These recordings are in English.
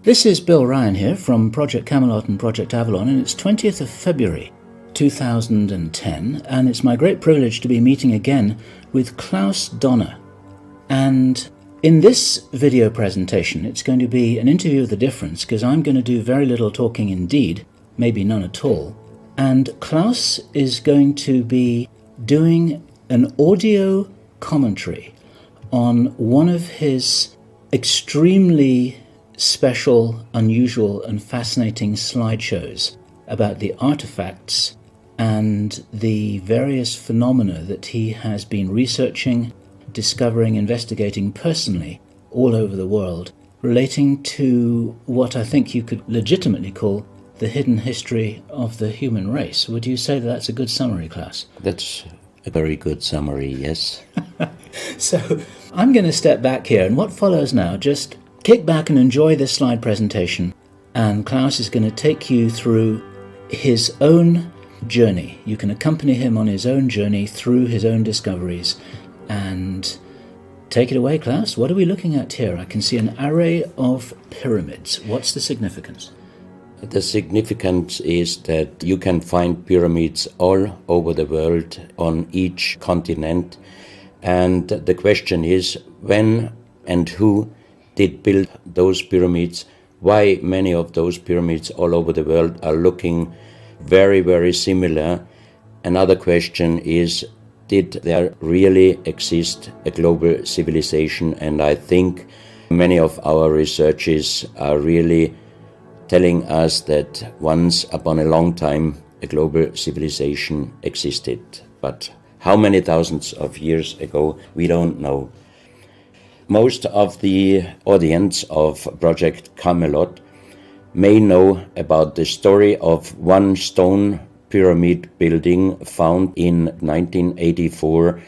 This is Bill Ryan here from Project Camelot and Project Avalon, and it's 20th of February 2010, and it's my great privilege to be meeting again with Klaus Dona. And in this video presentation, it's going to be an interview of the difference, because I'm going to do very little talking indeed, maybe none at all, and Klaus is going to be doing an audio commentary on one of his extremely special, unusual and fascinating slideshows about the artifacts and the various phenomena that he has been researching, discovering, investigating personally all over the world, relating to what I think you could legitimately call the hidden history of the human race. Would you say that that's a good summary, Klaus? That's a very good summary, yes. So I'm going to step back here, and what follows now, just kick back and enjoy this slide presentation, and Klaus is going to take you through his own journey. You can accompany him on his own journey through his own discoveries. And take it away, Klaus. What are we looking at here? I can see an array of pyramids. What's the significance? The significance is that you can find pyramids all over the world on each continent. And the question is, when and who did build those pyramids? Why many of those pyramids all over the world are looking very, very similar? Another question is, did there really exist a global civilization? And I think many of our researchers are really telling us that once upon a long time a global civilization existed. But how many thousands of years ago, we don't know. Most of the audience of Project Camelot may know about the story of one stone pyramid building found in 1984,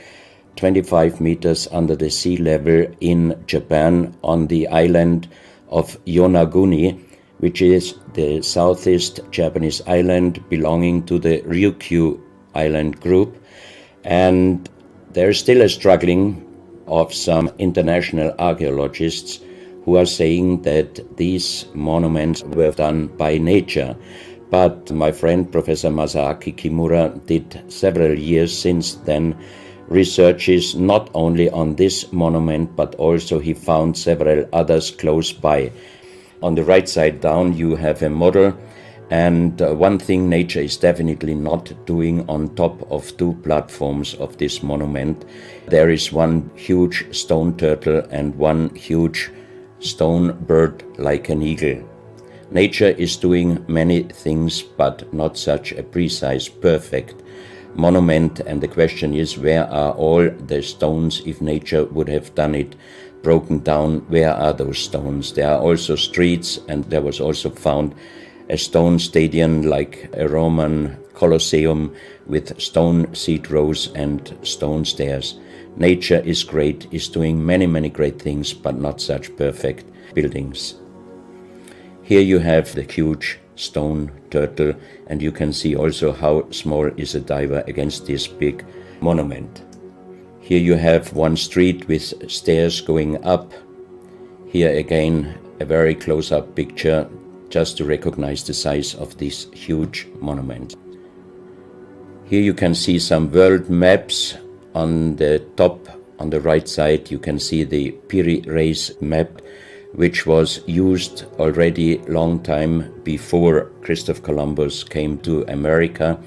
25 meters under the sea level in Japan on the island of Yonaguni, which is the southeast Japanese island belonging to the Ryukyu island group. And there's still a struggling of some international archaeologists who are saying that these monuments were done by nature. But my friend Professor Masaaki Kimura did several years since then researches not only on this monument, but also he found several others close by. On the right side down you have a model, and one thing nature is definitely not doing on top of two platforms of this monument. There is one huge stone turtle and one huge stone bird like an eagle. Nature is doing many things, but not such a precise, perfect monument. And the question is, where are all the stones? If nature would have done it broken down, where are those stones? There are also streets, and there was also found a stone stadium like a Roman Colosseum with stone seat rows and stone stairs. Nature is great, is doing many, many great things, but not such perfect buildings. Here you have the huge stone turtle, and you can see also how small is a diver against this big monument. Here you have one street with stairs going up. Here again a very close-up picture just to recognize the size of this huge monument. Here you can see some world maps. On the top, on the right side, you can see the Piri Reis map, which was used already long time before Christopher Columbus came to America.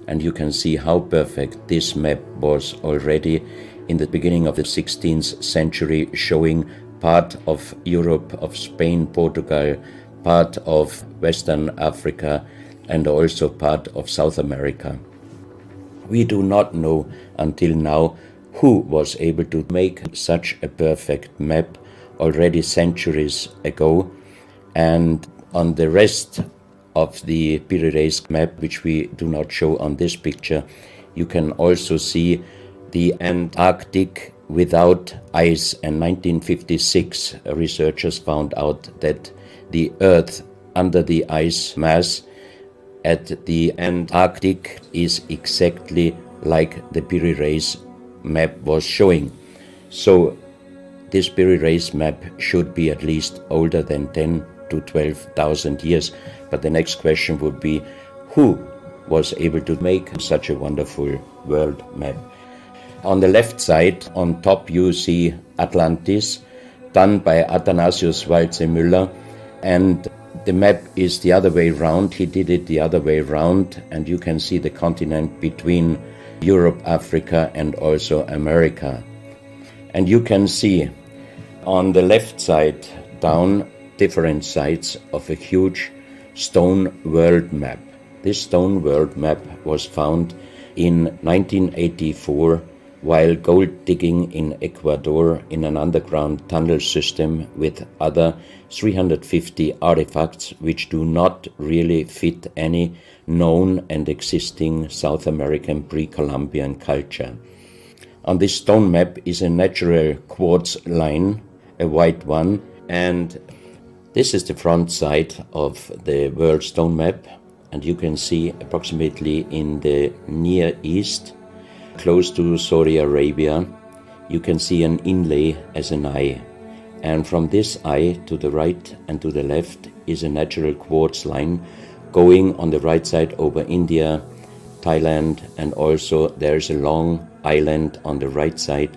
And you can see how perfect this map was already in the beginning of the 16th century, showing part of Europe, of Spain, Portugal, part of Western Africa, and also part of South America. We do not know until now who was able to make such a perfect map already centuries ago. And on the rest of the Piri Reis map, which we do not show on this picture, you can also see the Antarctic without ice. In 1956, researchers found out that the Earth under the ice mass at the Antarctic is exactly like the Piri Reis map was showing. So this Piri Reis map should be at least older than 10 to 12,000 years. But the next question would be, who was able to make such a wonderful world map? On the left side, on top, you see Atlantis, done by Athanasius Walzemüller, and the map is the other way round. He did it the other way round, and you can see the continent between Europe, Africa, and also America. And you can see on the left side down different sides of a huge stone world map. This stone world map was found in 1984 while gold digging in Ecuador in an underground tunnel system with other 350 artifacts which do not really fit any known and existing South American pre-Columbian culture. On this stone map is a natural quartz line, a white one, and this is the front side of the world stone map, and you can see approximately in the Near East, close to Saudi Arabia, you can see an inlay as an eye. And from this eye to the right and to the left is a natural quartz line going on the right side over India, Thailand, and also there's a long island on the right side,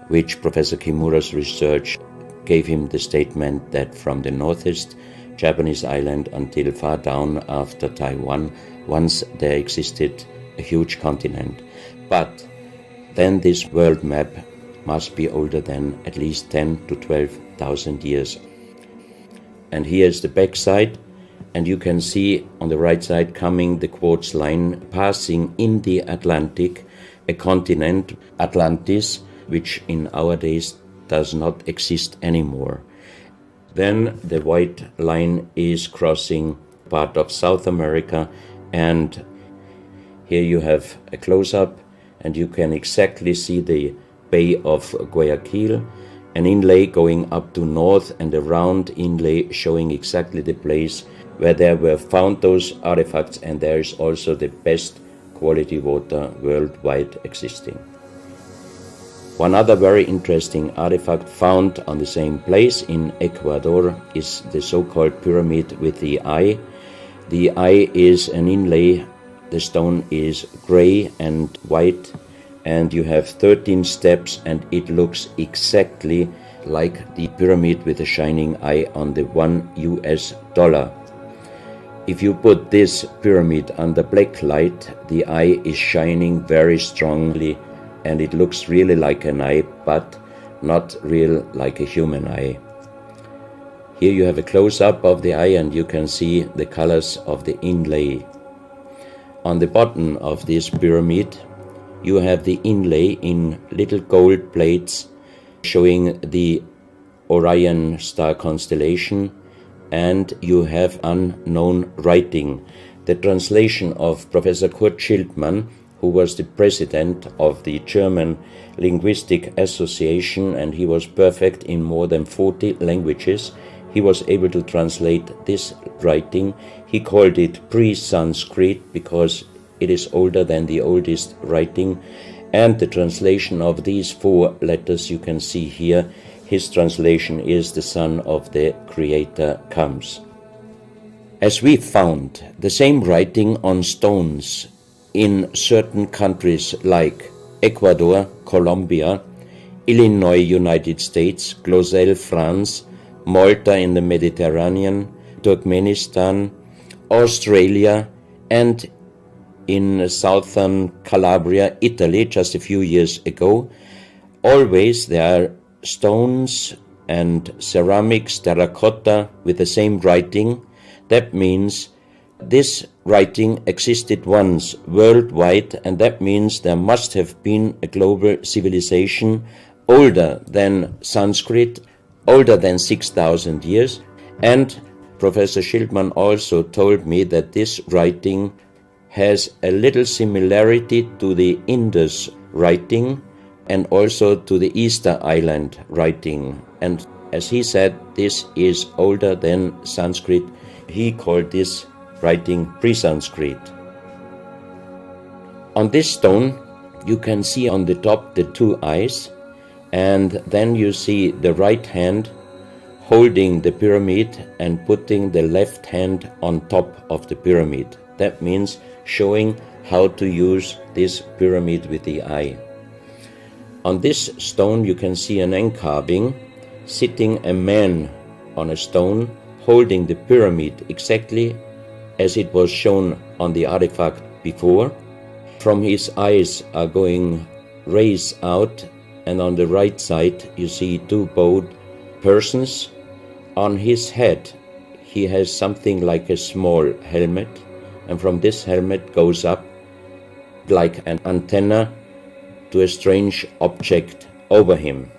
which Professor Kimura's research gave him the statement that from the northeast Japanese island until far down after Taiwan, once there existed a huge continent. But then this world map must be older than at least 10 to 12,000 years. And here's the back side, and you can see on the right side coming the quartz line passing in the Atlantic, a continent, Atlantis, which in our days does not exist anymore. Then the white line is crossing part of South America, and here you have a close-up, and you can exactly see the Bay of Guayaquil, an inlay going up to north and a round inlay showing exactly the place where there were found those artifacts, and there is also the best quality water worldwide existing. One other very interesting artifact found on the same place in Ecuador is the so-called pyramid with the eye. The eye is an inlay, the stone is gray and white, and you have 13 steps, and it looks exactly like the pyramid with a shining eye on the $1 US. If you put this pyramid under black light, the eye is shining very strongly, and it looks really like an eye, but not real like a human eye. Here you have a close-up of the eye, and you can see the colors of the inlay. On the bottom of this pyramid, you have the inlay in little gold plates showing the Orion star constellation, and you have unknown writing. The translation of Professor Kurt Schildmann, who was the president of the German Linguistic Association, and he was perfect in more than 40 languages. He was able to translate this writing. He called it pre-Sanskrit because it is older than the oldest writing. And the translation of these 4 letters you can see here, his translation is "the Son of the Creator comes." As we found the same writing on stones in certain countries like Ecuador, Colombia, Illinois, United States, Clausel, France, Malta in the Mediterranean, Turkmenistan, Australia, and in southern Calabria, Italy, just a few years ago. Always there are stones and ceramics, terracotta with the same writing. That means this writing existed once worldwide, and that means there must have been a global civilization older than Sanskrit, older than 6,000 years. And Professor Schildmann also told me that this writing has a little similarity to the Indus writing and also to the Easter Island writing. And as he said, this is older than Sanskrit. He called this writing pre-Sanskrit. On this stone, you can see on the top the 2 eyes, and then you see the right hand holding the pyramid and putting the left hand on top of the pyramid. That means showing how to use this pyramid with the eye. On this stone you can see an encarving, sitting a man on a stone holding the pyramid exactly as it was shown on the artifact before. From his eyes are going rays out, and on the right side you see two bowed persons. On his head he has something like a small helmet, and from this helmet goes up like an antenna to a strange object over him.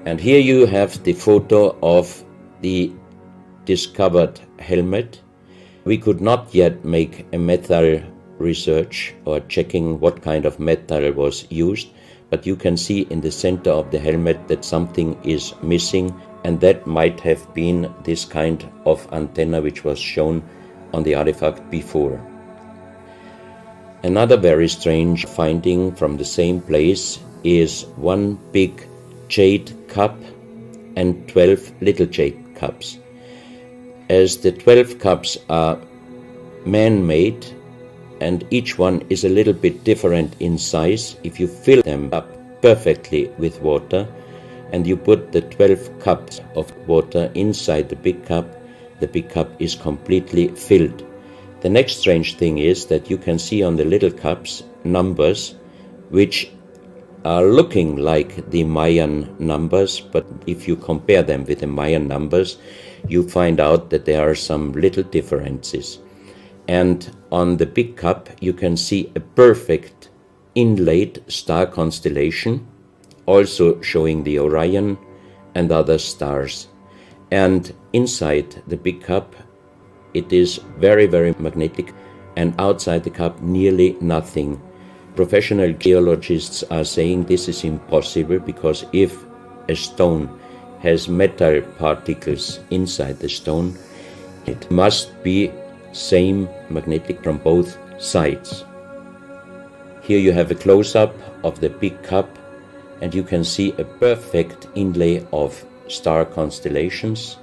And here you have the photo of the discovered helmet. We could not yet make a metal research or checking what kind of metal was used, but you can see in the center of the helmet that something is missing, and that might have been this kind of antenna which was shown on the artifact before. Another very strange finding from the same place is one big jade cup and 12 little jade cups. As the 12 cups are man-made and each one is a little bit different in size, if you fill them up perfectly with water and you put the 12 cups of water inside the big cup is completely filled. The next strange thing is that you can see on the little cups numbers which are looking like the Mayan numbers, but if you compare them with the Mayan numbers, you find out that there are some little differences. And on the big cup you can see a perfect inlaid star constellation, also showing the Orion and other stars. And inside the big cup it is very, very magnetic, and outside the cup nearly nothing. Professional geologists are saying this is impossible, because if a stone has metal particles inside the stone, it must be same magnetic from both sides. Here you have a close-up of the big cup, and you can see a perfect inlay of star constellations,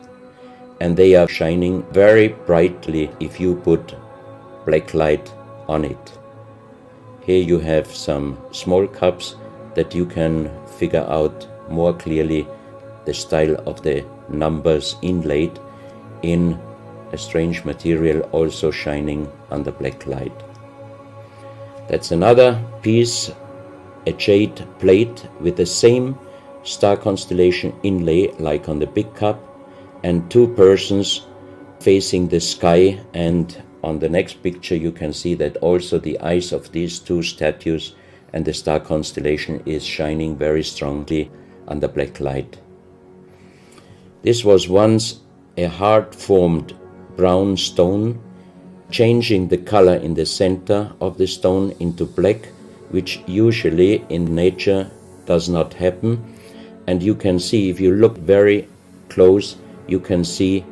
and they are shining very brightly if you put black light on it. Here you have some small cups that you can figure out more clearly the style of the numbers inlaid in a strange material, also shining under black light. That's another piece, a jade plate with the same star constellation inlay like on the big cup, and two persons facing the sky, and on the next picture you can see that also the eyes of these two statues and the star constellation is shining very strongly under black light. This was once a hard-formed brown stone, changing the color in the center of the stone into black, which usually in nature does not happen. And you can see, if you look very close, you can see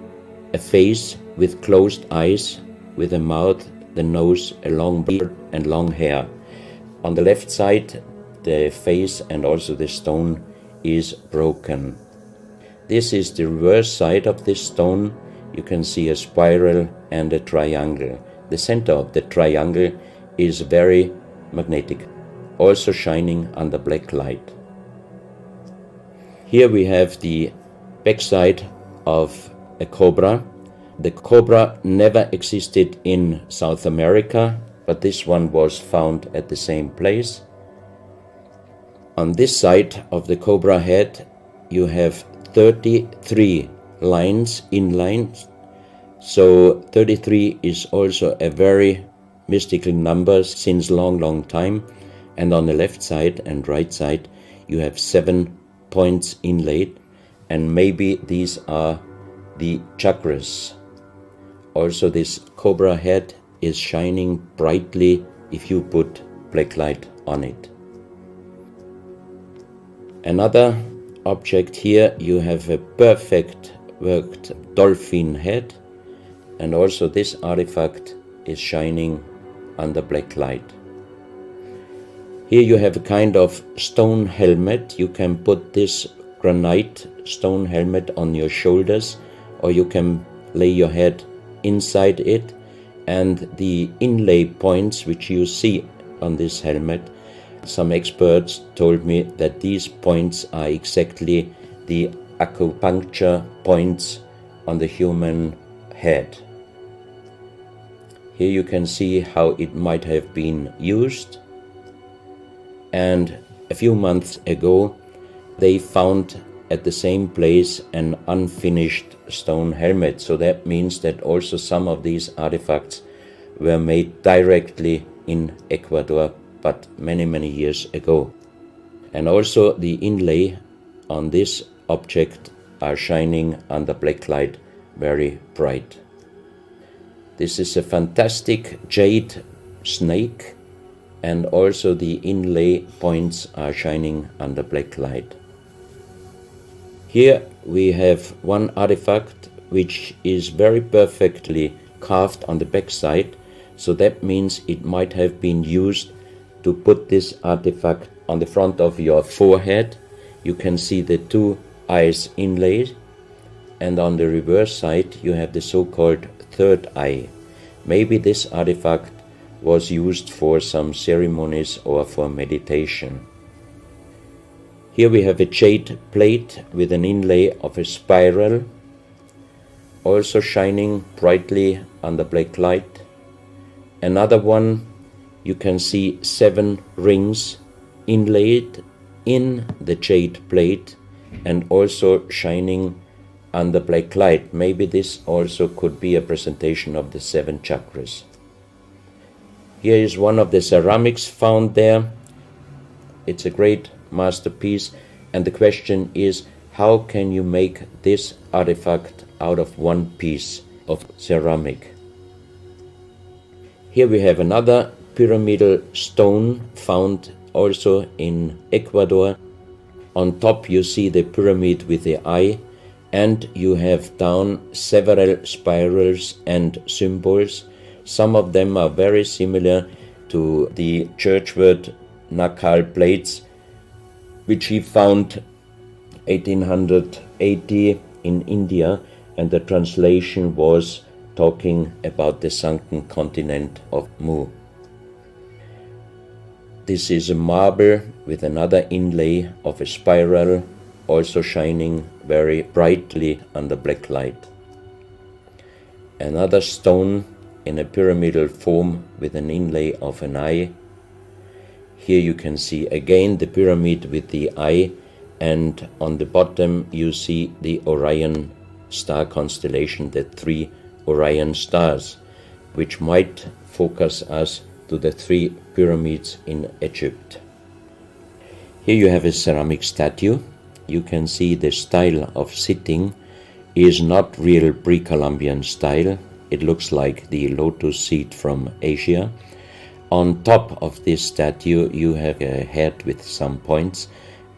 a face with closed eyes, with a mouth, the nose, a long beard and long hair. On the left side, the face and also the stone is broken. This is the reverse side of this stone. You can see a spiral and a triangle. The center of the triangle is very magnetic, also shining under black light. Here we have the backside of a cobra. The cobra never existed in South America, but this one was found at the same place. On this side of the cobra head you have 33 lines in lines. So 33 is also a very mystical number since long time. And on the left side and right side you have 7 points inlaid, and maybe these are the chakras. Also this cobra head is shining brightly if you put black light on it. Another object here, you have a perfect worked dolphin head, and also this artifact is shining under black light. Here you have a kind of stone helmet. You can put this granite stone helmet on your shoulders, or you can lay your head inside it, and the inlay points which you see on this helmet, some experts told me that these points are exactly the acupuncture points on the human head. Here you can see how it might have been used, and a few months ago they found at the same place an unfinished stone helmet. So that means that also some of these artifacts were made directly in Ecuador, but many years ago. And also the inlay on this object are shining under black light very bright. This is a fantastic jade snake, and also the inlay points are shining under black light. Here we have one artifact which is very perfectly carved on the back side, so that means it might have been used to put this artifact on the front of your forehead. You can see the two eyes inlaid, and on the reverse side you have the so-called third eye. Maybe this artifact was used for some ceremonies or for meditation. Here we have a jade plate with an inlay of a spiral, also shining brightly under black light. Another one, you can see 7 rings inlaid in the jade plate and also shining under black light. Maybe this also could be a presentation of the 7 chakras. Here is one of the ceramics found there. It's a great masterpiece, and the question is, how can you make this artifact out of one piece of ceramic? Here we have another pyramidal stone found also in Ecuador. On top you see the pyramid with the eye, and you have down several spirals and symbols. Some of them are very similar to the churchward Nakal plates, which he found 1880 in India, and the translation was talking about the sunken continent of Mu. This is a marble with another inlay of a spiral, also shining very brightly under black light. Another stone in a pyramidal form with an inlay of an eye. Here you can see again the pyramid with the eye, and on the bottom you see the Orion star constellation, the 3 Orion stars, which might focus us to the 3 pyramids in Egypt. Here you have a ceramic statue. You can see the style of sitting is not real pre-Columbian style. It looks like the lotus seat from Asia. On top of this statue you have a head with some points,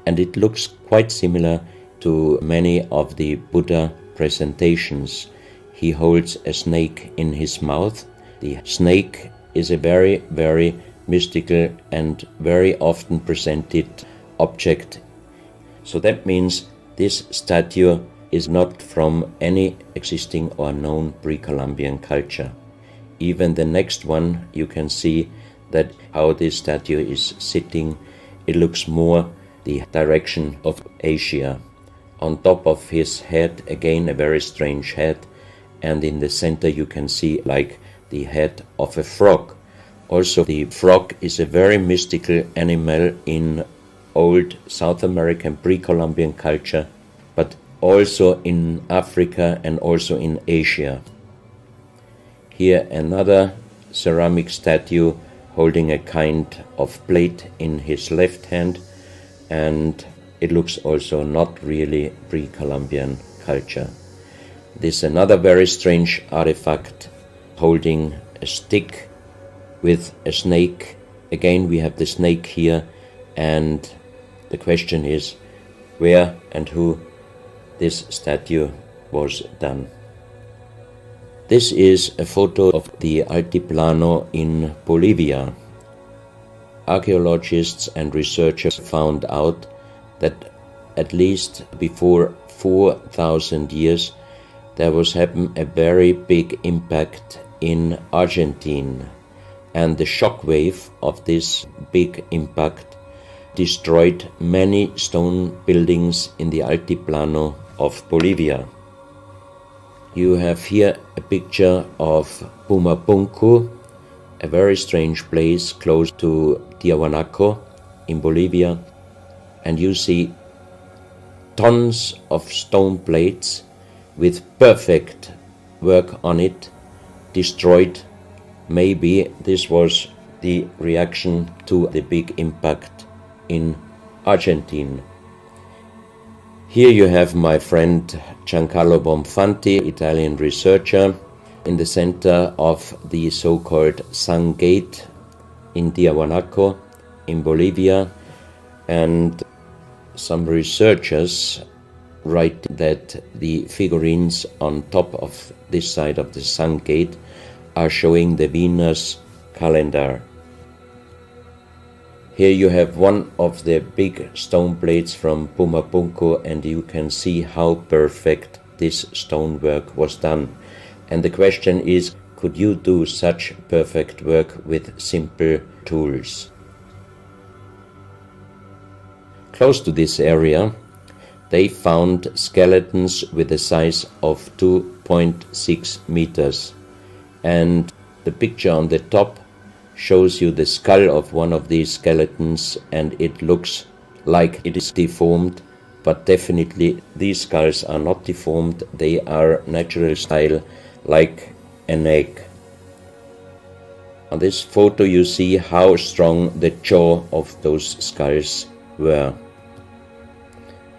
and it looks quite similar to many of the Buddha presentations. He holds a snake in his mouth. The snake is a very mystical and very often presented object. So that means this statue is not from any existing or known pre-Columbian culture. Even the next one, you can see that how this statue is sitting, it looks more the direction of Asia. On top of his head, again a very strange head, and in the center you can see like the head of a frog. Also the frog is a very mystical animal in old South American pre-Columbian culture, but also in Africa and also in Asia. Here another ceramic statue holding a kind of plate in his left hand, and it looks also not really pre-Columbian culture. This is another very strange artifact holding a stick with a snake. Again we have the snake here, and the question is where and who this statue was done. This is a photo of the Altiplano in Bolivia. Archaeologists and researchers found out that at least before 4,000 years, there was happened a very big impact in Argentina, and the shock wave of this big impact destroyed many stone buildings in the Altiplano of Bolivia. You have here a picture of Pumapunku, a very strange place close to Tiahuanaco in Bolivia, and you see tons of stone plates with perfect work on it destroyed. Maybe this was the reaction to the big impact in Argentina. Here you have my friend Giancarlo Bonfanti, Italian researcher, in the center of the so-called Sun Gate in Tiahuanaco in Bolivia, and some researchers write that the figurines on top of this side of the Sun Gate are showing the Venus calendar. Here you have one of the big stone plates from Pumapunku, and you can see how perfect this stonework was done. And the question is, could you do such perfect work with simple tools? Close to this area, they found skeletons with a size of 2.6 meters. And the picture on the top shows you the skull of one of these skeletons, and it looks like it is deformed, but definitely these skulls are not deformed. They are natural style, like an egg. On this photo you see how strong the jaw of those skulls were.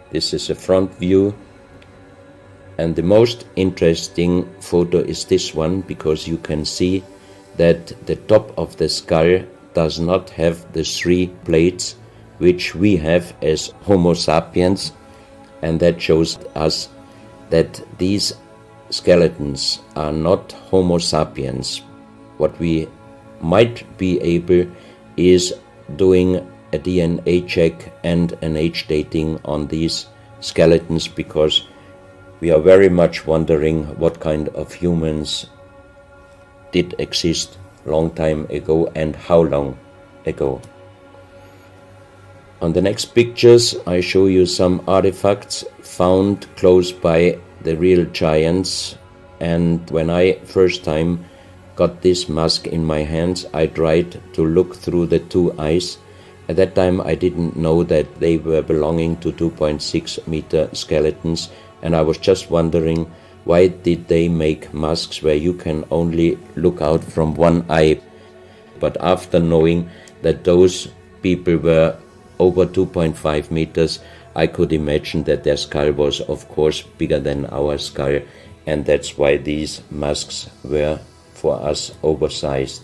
This is a front view, and the most interesting photo is this one, because you can see that the top of the skull does not have the 3 plates which we have as Homo sapiens, and that shows us that these skeletons are not Homo sapiens. What we might be able is doing a DNA check and an age dating on these skeletons, because we are very much wondering what kind of humans did exist long time ago and how long ago. On the next pictures I show you some artifacts found close by the real giants, and when I first time got this mask in my hands, I tried to look through the 2 eyes. At that time I didn't know that they were belonging to 2.6 meter skeletons, and I was just wondering, why did they make masks where you can only look out from one eye? But after knowing that those people were over 2.5 meters, I could imagine that their skull was of course bigger than our skull, and that's why these masks were for us oversized.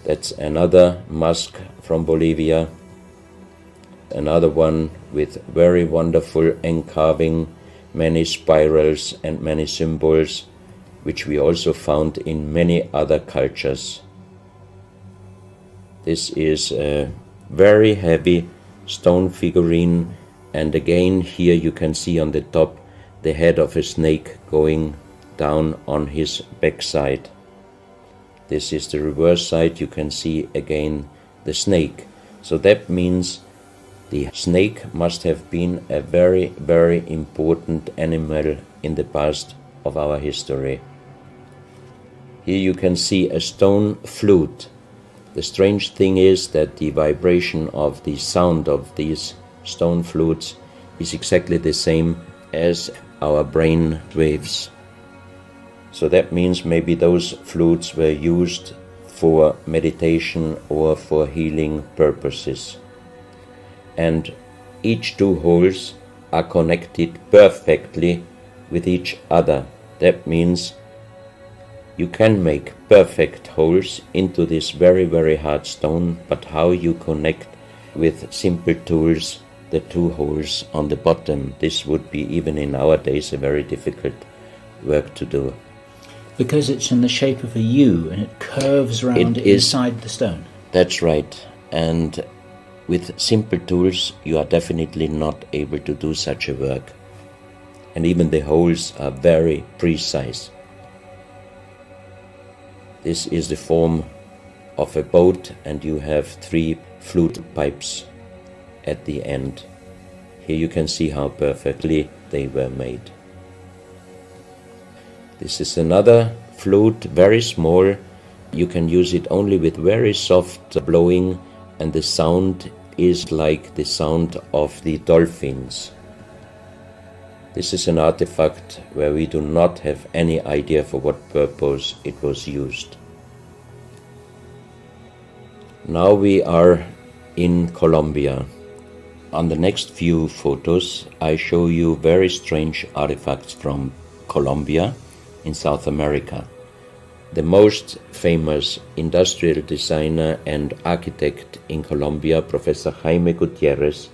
That's another mask from Bolivia, another one with very wonderful encarving, many spirals and many symbols, which we also found in many other cultures. This is a very heavy stone figurine, and again here you can see on the top the head of a snake going down on his backside. This is the reverse side. You can see again the snake. So that means the snake must have been a very, very important animal in the past of our history. Here you can see a stone flute. The strange thing is that the vibration of the sound of these stone flutes is exactly the same as our brain waves. So that means maybe those flutes were used for meditation or for healing purposes. And each 2 holes are connected perfectly with each other. That means you can make perfect holes into this very, very hard stone, but how you connect with simple tools the 2 holes on the bottom, this would be even in our days a very difficult work to do. Because it's in the shape of a U and it curves around inside the stone. That's right. And with simple tools you are definitely not able to do such a work. And even the holes are very precise. This is the form of a boat, and you have 3 flute pipes at the end. Here you can see how perfectly they were made. This is another flute, very small. You can use it only with very soft blowing, and the sound is like the sound of the dolphins. This is an artifact where we do not have any idea for what purpose it was used. Now we are in Colombia. On the next few photos I show you very strange artifacts from Colombia in South America. The most famous industrial designer and architect in Colombia, Professor Jaime Gutierrez,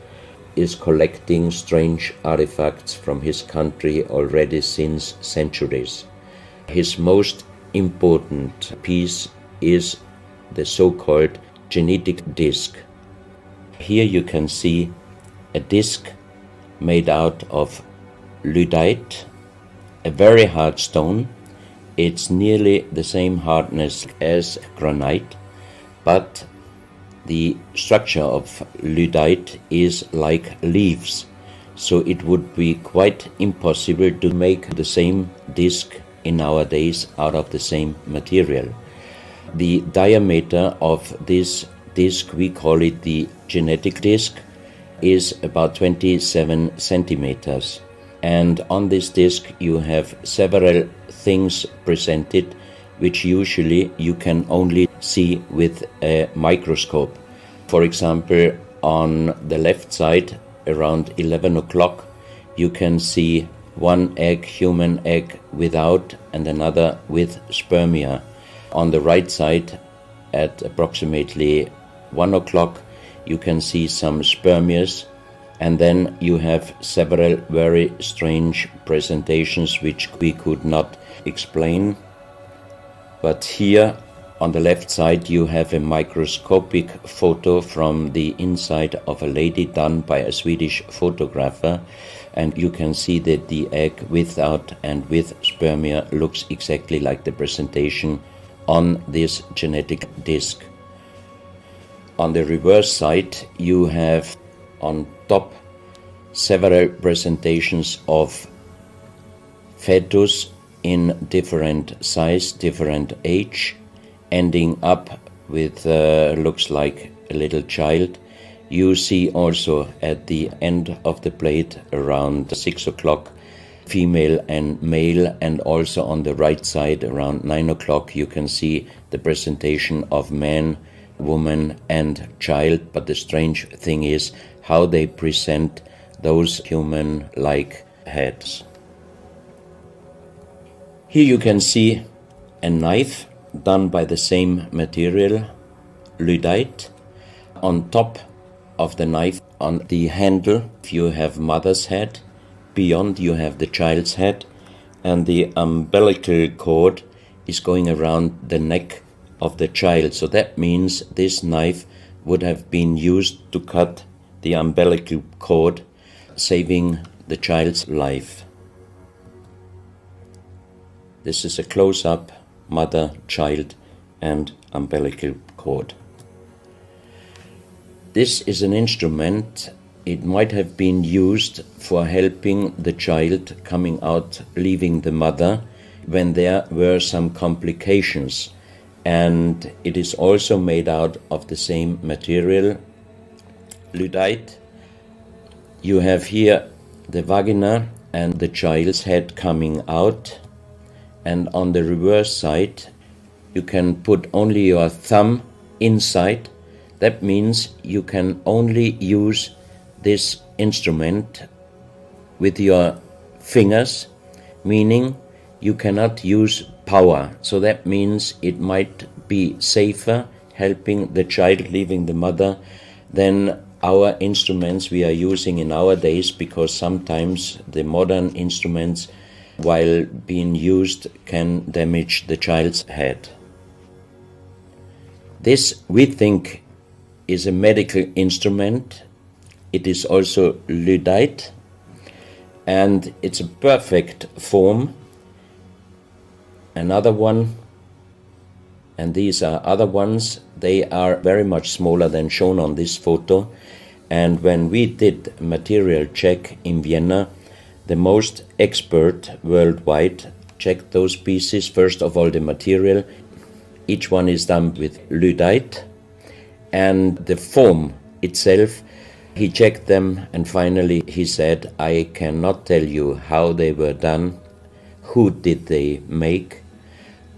is collecting strange artifacts from his country already since centuries. His most important piece is the so-called genetic disc. Here you can see a disc made out of lyddite, a very hard stone. It's nearly the same hardness as granite, but the structure of lyddite is like leaves, so it would be quite impossible to make the same disc in our days out of the same material. The diameter of this disc, we call it the genetic disc, is about 27 centimeters. And on this disc you have several things presented which usually you can only see with a microscope. For example, on the left side, around 11 o'clock, you can see one egg, human egg, without, and another with spermia. On the right side, at approximately 1 o'clock, you can see some spermias, and then you have several very strange presentations which we could not explain. But here on the left side you have a microscopic photo from the inside of a lady done by a Swedish photographer, and you can see that the egg without and with spermia looks exactly like the presentation on this genetic disc. On the reverse side you have on top several presentations of fetus in different size, different age, ending up with looks like a little child. You see also at the end of the plate around 6 o'clock female and male, and also on the right side around 9 o'clock you can see the presentation of man, woman and child. But the strange thing is how they present those human-like heads. Here you can see a knife done by the same material, lyddite. On top of the knife, on the handle, you have mother's head. Beyond you have the child's head, and the umbilical cord is going around the neck of the child. So that means this knife would have been used to cut the umbilical cord, saving the child's life. This is a close-up mother, child and umbilical cord. This is an instrument. It might have been used for helping the child coming out, leaving the mother, when there were some complications. And it is also made out of the same material, lyddite. You have here the vagina and the child's head coming out. And on the reverse side, you can put only your thumb inside. That means you can only use this instrument with your fingers, meaning you cannot use power. So that means it might be safer helping the child leaving the mother than our instruments we are using in our days, because sometimes the modern instruments, while being used, can damage the child's head. This, we think, is a medical instrument. It is also lyddite, and it's a perfect form. Another one, and these are other ones, they are very much smaller than shown on this photo. And when we did a material check in Vienna, the most expert worldwide checked those pieces. First of all, the material. Each one is done with lyddite, and the form itself, he checked them, and finally he said, I cannot tell you how they were done, who did they make,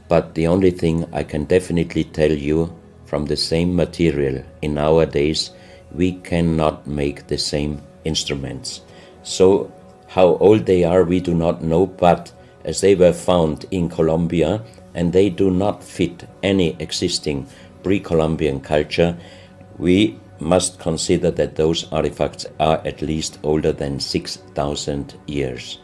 but the only thing I can definitely tell you, from the same material in our days, we cannot make the same instruments. So how old they are, we do not know, but as they were found in Colombia, and they do not fit any existing pre-Columbian culture, we must consider that those artifacts are at least older than 6,000 years.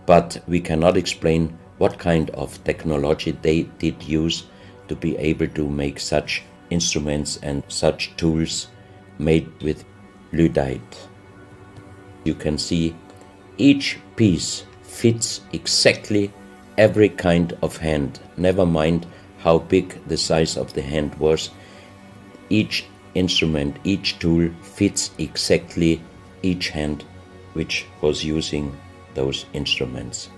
But we cannot explain what kind of technology they did use to be able to make such instruments and such tools made with lyddite. You can see each piece fits exactly every kind of hand, never mind how big the size of the hand was. Each instrument, each tool fits exactly each hand which was using those instruments.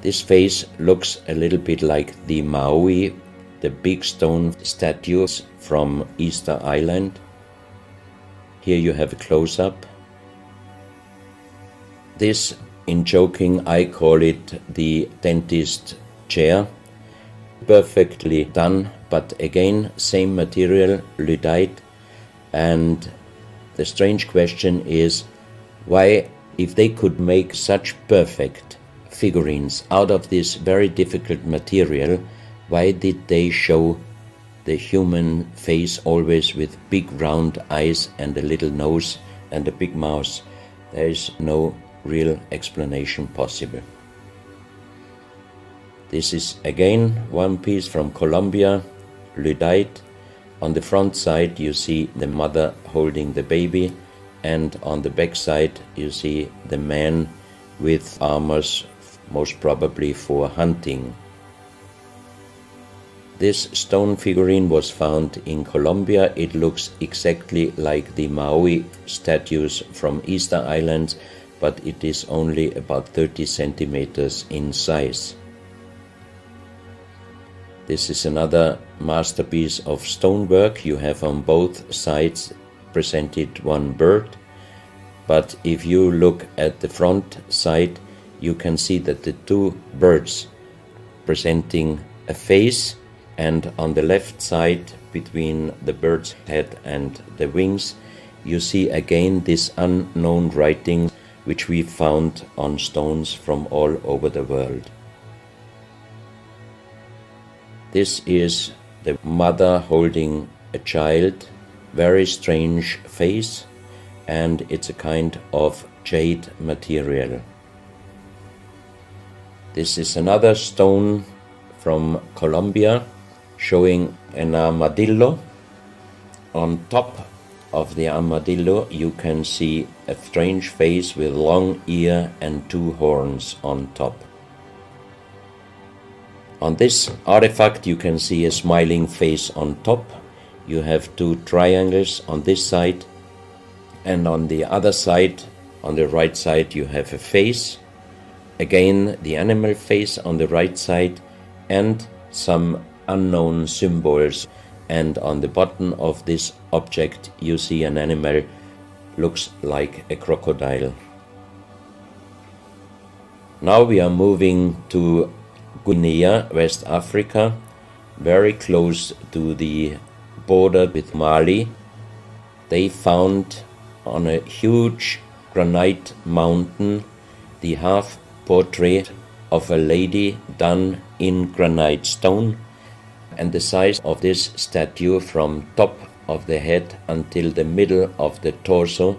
This face looks a little bit like the Maui, the big stone statues from Easter Island. Here you have a close-up. This, in joking, I call it the dentist chair. Perfectly done, but again, same material, lyddite. And the strange question is, why, if they could make such perfect figurines out of this very difficult material, why did they show the human face always with big round eyes and a little nose and a big mouth? There is no real explanation possible. This is again one piece from Colombia, lyddite. On the front side you see the mother holding the baby, and on the back side you see the man with armors, most probably for hunting. This stone figurine was found in Colombia. It looks exactly like the Maui statues from Easter Island, but it is only about 30 centimeters in size. This is another masterpiece of stonework. You have on both sides presented one bird, but if you look at the front side, you can see that the two birds presenting a face, and on the left side, between the bird's head and the wings, you see again this unknown writing which we found on stones from all over the world. This is the mother holding a child, very strange face, and it's a kind of jade material. This is another stone from Colombia showing an armadillo. On top of the armadillo you can see a strange face with long ear and two horns on top. On this artifact you can see a smiling face on top. You have two triangles on this side, and on the other side, on the right side, you have a face. Again, the animal face on the right side, and some unknown symbols. And on the bottom of this object you see an animal, looks like a crocodile. Now we are moving to Guinea, West Africa, very close to the border with Mali. They found on a huge granite mountain the half portrait of a lady done in granite stone, and the size of this statue from top of the head until the middle of the torso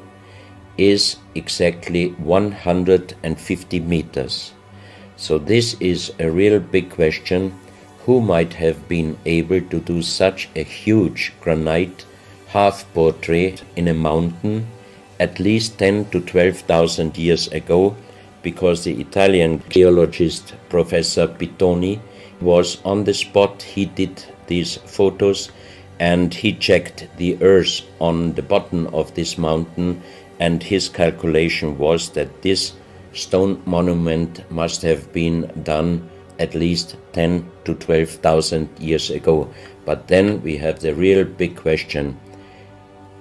is exactly 150 meters. So this is a real big question. who might have been able to do such a huge granite half-portrait in a mountain at least 10 to 12,000 years ago, because the Italian geologist Professor Pittoni was on the spot. He did these photos and he checked the earth on the bottom of this mountain, and his calculation was that this stone monument must have been done at least 10 to 12,000 years ago. But then we have the real big question: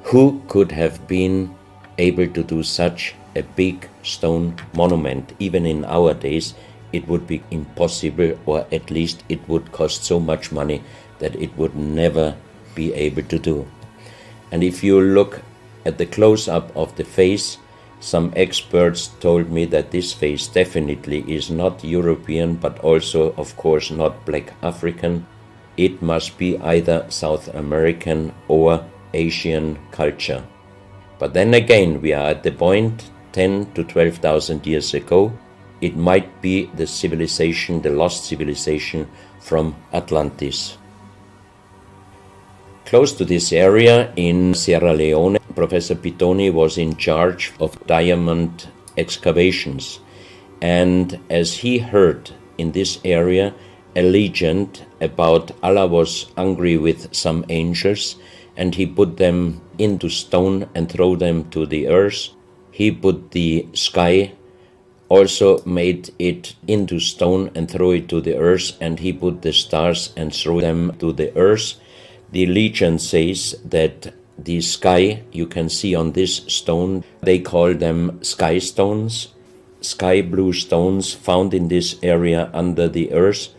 who could have been able to do such a big stone monument? Even in our days, it would be impossible, or at least it would cost so much money that it would never be able to do. And if you look at the close-up of the face, some experts told me that this face definitely is not European, but also, of course, not black African. It must be either South American or Asian culture. But then again, we are at the point 10 to 12,000 years ago. It might be the civilization, the lost civilization from Atlantis. Close to this area in Sierra Leone, Professor Pittoni was in charge of diamond excavations. And as he heard in this area a legend about Allah was angry with some angels, and he put them into stone and throw them to the earth, he put the sky, also made it into stone and throw it to the earth, and he put the stars and throw them to the earth. The legend says that the sky you can see on this stone, they call them sky stones, sky blue stones found in this area under the earth.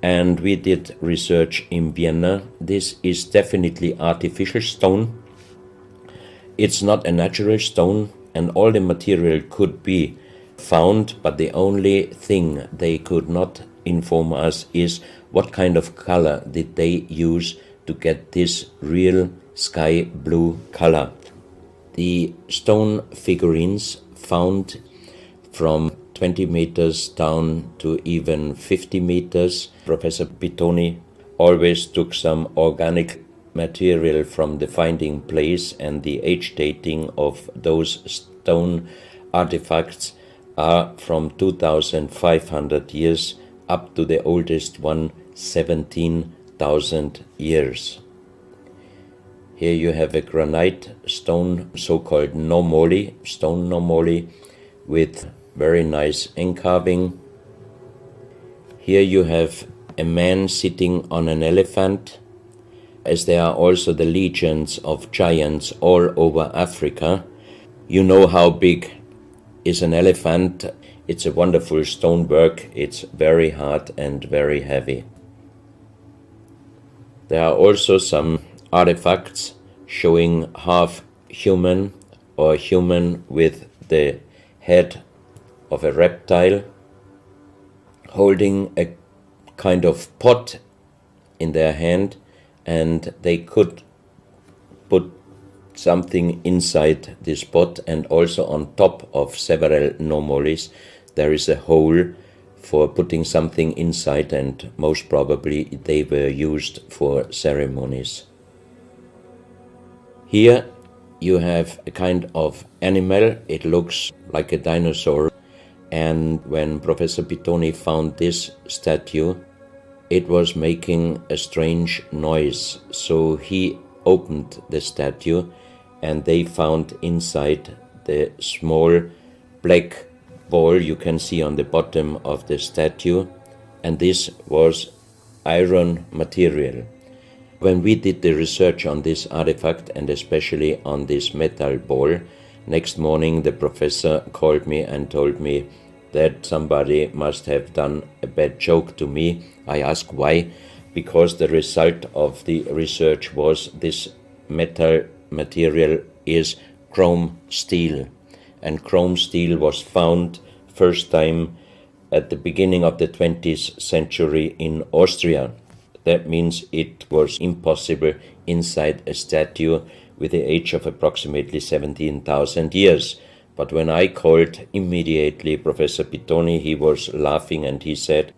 And we did research in Vienna. This is definitely artificial stone. It's not a natural stone, and all the material could be found, but the only thing they could not inform us is what kind of color did they use to get this real sky blue color. The stone figurines found from 20 meters down to even 50 meters. Professor Pittoni always took some organic material from the finding place, and the age dating of those stone artifacts are from 2,500 years up to the oldest one, 17,000 years. Here you have a granite stone, so-called nomoli, stone nomoli, with very nice encarving. Here you have a man sitting on an elephant, as there are also the legends of giants all over Africa. You know how big is an elephant. It's a wonderful stonework. It's very hard and very heavy. There are also some artifacts showing half human or human with the head of a reptile, holding a kind of pot in their hand, and they could put something inside this pot, and also on top of several nomolis there is a hole for putting something inside, and most probably they were used for ceremonies. Here you have a kind of animal. It looks like a dinosaur, and when Professor Pittoni found this statue, it was making a strange noise. So he opened the statue, and they found inside the small black ball you can see on the bottom of the statue, and this was iron material. When we did the research on this artifact, and especially on this metal ball, next morning the professor called me and told me that somebody must have done a bad joke to me. I asked why, because the result of the research was this metal material is chrome steel, and chrome steel was found first time at the beginning of the 20th century in Austria. That means it was impossible inside a statue with the age of approximately 17,000 years. But when I called immediately Professor Pittoni, he was laughing and he said,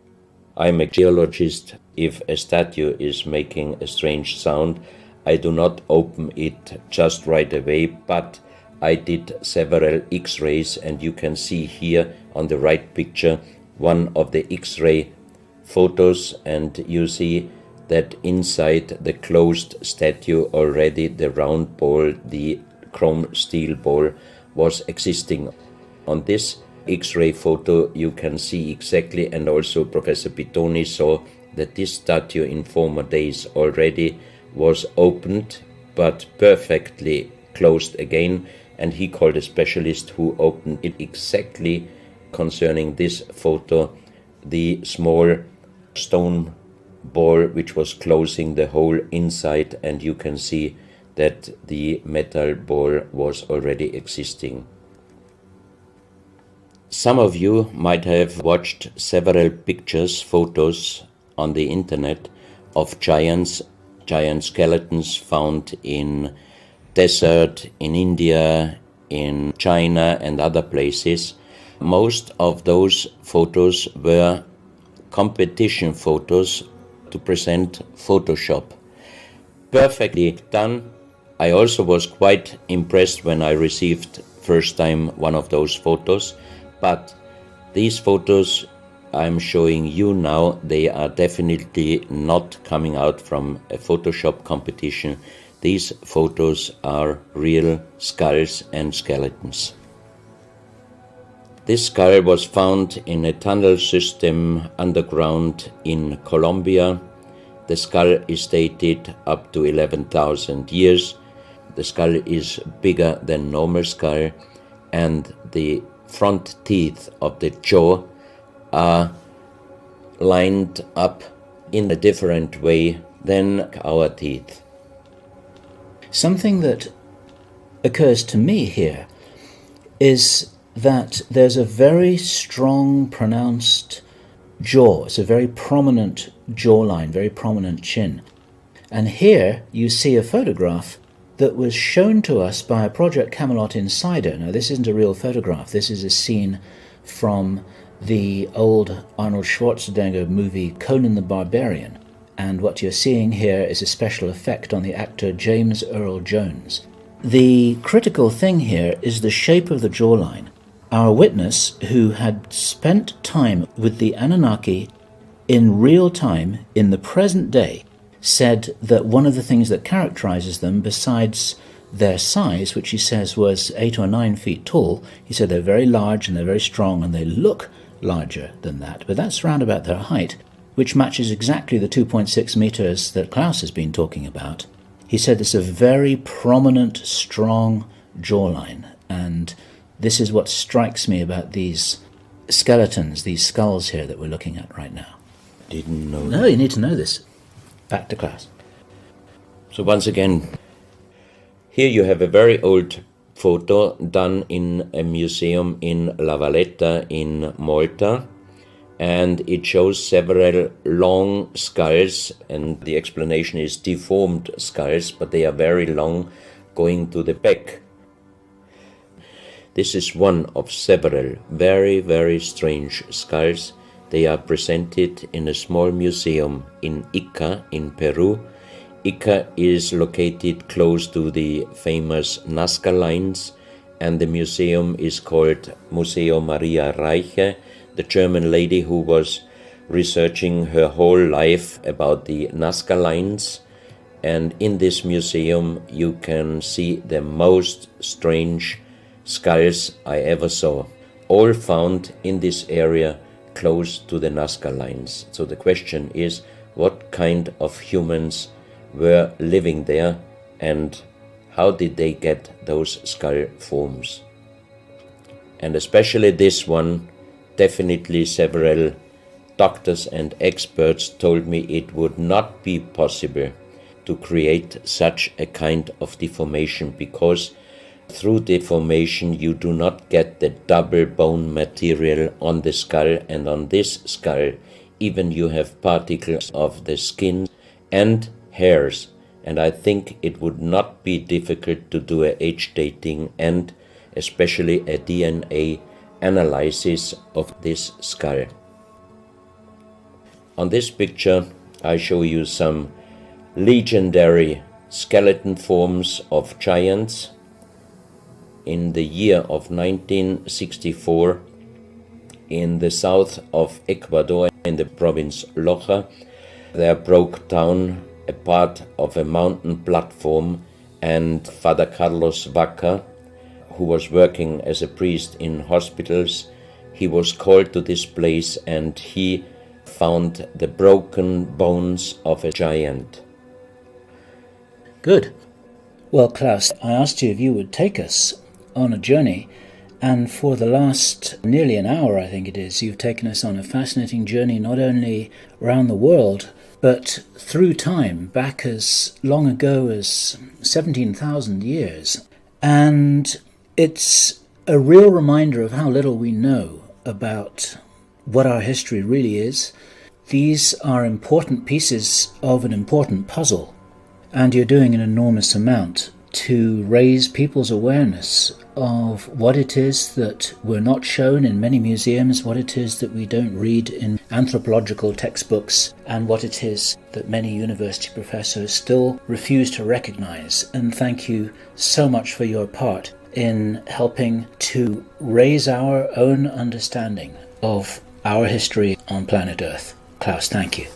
I'm a geologist. If a statue is making a strange sound, I do not open it just right away, but I did several X-rays, and you can see here on the right picture one of the X-ray photos, and you see that inside the closed statue already the round ball, the chrome steel ball, was existing. On this X-ray photo you can see exactly, and also Professor Pitoni saw that this statue in former days already was opened but perfectly closed again, and he called a specialist who opened it exactly concerning this photo, the small stone ball which was closing the hole inside, and you can see that the metal ball was already existing. Some of you might have watched several pictures, photos on the internet of giant skeletons found in desert, in India, in China and other places. Most of those photos were competition photos to present Photoshop. Perfectly done. I also was quite impressed when I received first time one of those photos, but these photos I'm showing you now, they are definitely not coming out from a Photoshop competition. These photos are real skulls and skeletons. This skull was found in a tunnel system underground in Colombia. The skull is dated up to 11,000 years. The skull is bigger than normal skull, and the front teeth of the jaw are lined up in a different way than our teeth. Something that occurs to me here is that there's a very strong, pronounced jaw. It's a very prominent jawline, very prominent chin. And here you see a photograph that was shown to us by a Project Camelot insider. Now, this isn't a real photograph. This is a scene from the old Arnold Schwarzenegger movie Conan the Barbarian. And what you're seeing here is a special effect on the actor James Earl Jones. The critical thing here is the shape of the jawline. Our witness, who had spent time with the Anunnaki in real time, in the present day, said that one of the things that characterizes them, besides their size, which he says was 8 or 9 feet tall, he said they're very large and they're very strong and they look larger than that, but that's round about their height, which matches exactly the 2.6 meters that Klaus has been talking about. He said it's a very prominent, strong jawline, and this is what strikes me about these skeletons, these skulls here that we're looking at right now. Didn't know No, that. you need to know this. Back to Klaus. So once again, here you have a very old photo done in a museum in La Valletta in Malta, and it shows several long skulls, and the explanation is deformed skulls, but they are very long, going to the back. This is one of several very, very strange skulls. They are presented in a small museum in Ica in Peru. Ica is located close to the famous Nazca lines, and the museum is called Museo Maria Reiche, the German lady who was researching her whole life about the Nazca lines. And in this museum you can see the most strange skulls I ever saw, all found in this area close to the Nazca lines. So the question is, what kind of humans were living there, and how did they get those skull forms? And especially this one, definitely several doctors and experts told me it would not be possible to create such a kind of deformation, because through deformation you do not get the double bone material on the skull, and on this skull even you have particles of the skin and hairs, and I think it would not be difficult to do a age dating and especially a DNA analysis of this skull. On this picture, I show you some legendary skeleton forms of giants. In the year of 1964, in the south of Ecuador, in the province Loja, there broke down a part of a mountain platform, and Father Carlos Vaca, who was working as a priest in hospitals, he was called to this place and he found the broken bones of a giant. Good. Well, Klaus, I asked you if you would take us on a journey, and for the last nearly an hour, I think it is, you've taken us on a fascinating journey not only around the world, but through time, back as long ago as 17,000 years. And it's a real reminder of how little we know about what our history really is. These are important pieces of an important puzzle, and you're doing an enormous amount to raise people's awareness of what it is that we're not shown in many museums, what it is that we don't read in anthropological textbooks, and what it is that many university professors still refuse to recognize. And thank you so much for your part in helping to raise our own understanding of our history on planet Earth. Klaus, thank you.